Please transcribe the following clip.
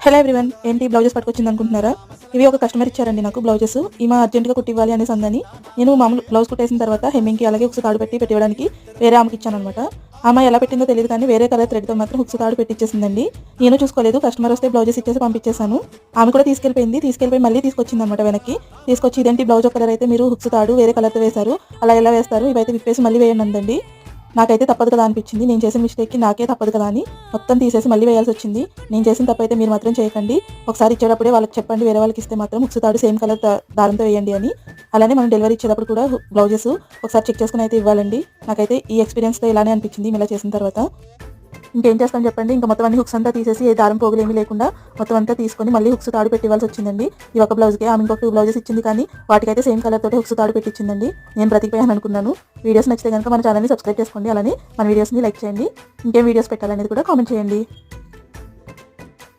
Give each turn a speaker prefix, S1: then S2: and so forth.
S1: Hello everyone, ఏంటి blouses పట్టుకొచ్చింది అనుకుంటున్నారా? ఇవి ఒక కస్టమర్ ఇచ్చారండి నాకు బ్లౌజెస్. ఈమె అర్జెంట్గా కుట్టివ్వాలి అనేసి అందని నేను మామూలు బ్లౌజ్ కుట్టేసిన తర్వాత హెమ్మింగ్కి అలాగే హుక్స్ తాడు పెట్టి పెట్టివ్వడానికి వేరే ఆమెకి ఇచ్చాను అనమాట. ఆమె ఎలా పెట్టిందో తెలియదు కానీ వేరే కలర్ థ్రెడ్తో మాత్రం హుక్స్ తాడు పెట్టిచ్చేసిందండి. నేను చూసుకోలేదు, కస్టమర్ వస్తే బ్లౌజెస్ ఇచ్చేసి పంపించేశాను. ఆమె కూడా తీసుకెళ్ళిపోయి మళ్ళీ తీసుకొచ్చింది అనమాట వెనక్కి. తీసుకొచ్చి ఇదేంటి బ్లౌజ్ ఒక కలర్ అయితే మీరు హుక్స్ తాడు వేరే కలర్తో వేశారు, అలా ఎలా వేస్తారు, ఇవైతే విప్పేసి మళ్ళీ వేయండి అందండి. నాకైతే తప్పదు కదా అనిపించింది. నేను చేసిన మిస్టేక్కి నాకే తప్పదు కదా అని మొత్తం తీసేసి మళ్ళీ వేయాల్సి వచ్చింది. నేను చేసిన తప్పు అయితే మీరు మాత్రం చేయకండి. ఒకసారి ఇచ్చేటప్పుడే వాళ్ళకి చెప్పండి, వేరే వాళ్ళకి ఇస్తే మాత్రం హుక్స్ తాడు సేమ్ కలర్ దారంతో వేయండి అని. అలానే మనం డెలివరీ ఇచ్చేటప్పుడు కూడా బ్లౌజెస్ ఒకసారి చెక్ చేసుకుని అయితే ఇవ్వాలండి. నాకైతే ఈ ఎక్స్పీరియన్స్తో ఇలానే అనిపించింది ఇలా చేసిన తర్వాత. ఇంకేం చేస్తాను చెప్పండి, ఇంకా మొత్తం అన్ని హుక్స్ అంతా తీసేసి ఏ దారం పోగులు ఏమీ లేకుండా మొత్తం అంతా తీసుకొని మళ్ళీ హుక్స్ తాడు పెట్టివ్వాల్సి వచ్చిందండి. ఈ ఒక బ్లౌజ్కి ఆమె ఇంకొక 2 బ్లౌజెస్ ఇచ్చింది, కానీ వాటికైతే సేమ్ కలర్ తోటి హుక్స్ తాడు పెట్టించిందండి. నేను బ్రతికిపోయాను అనుకున్నాను. వీడియోస్ నచ్చితే కనుక మన ఛానల్ని సబ్స్క్రైబ్ చేసుకోండి, అలానే మన వీడియోస్ని లైక్ చేయండి. ఇంకేం వీడియోస్ పెట్టాలనేది కూడా కామెంట్ చేయండి.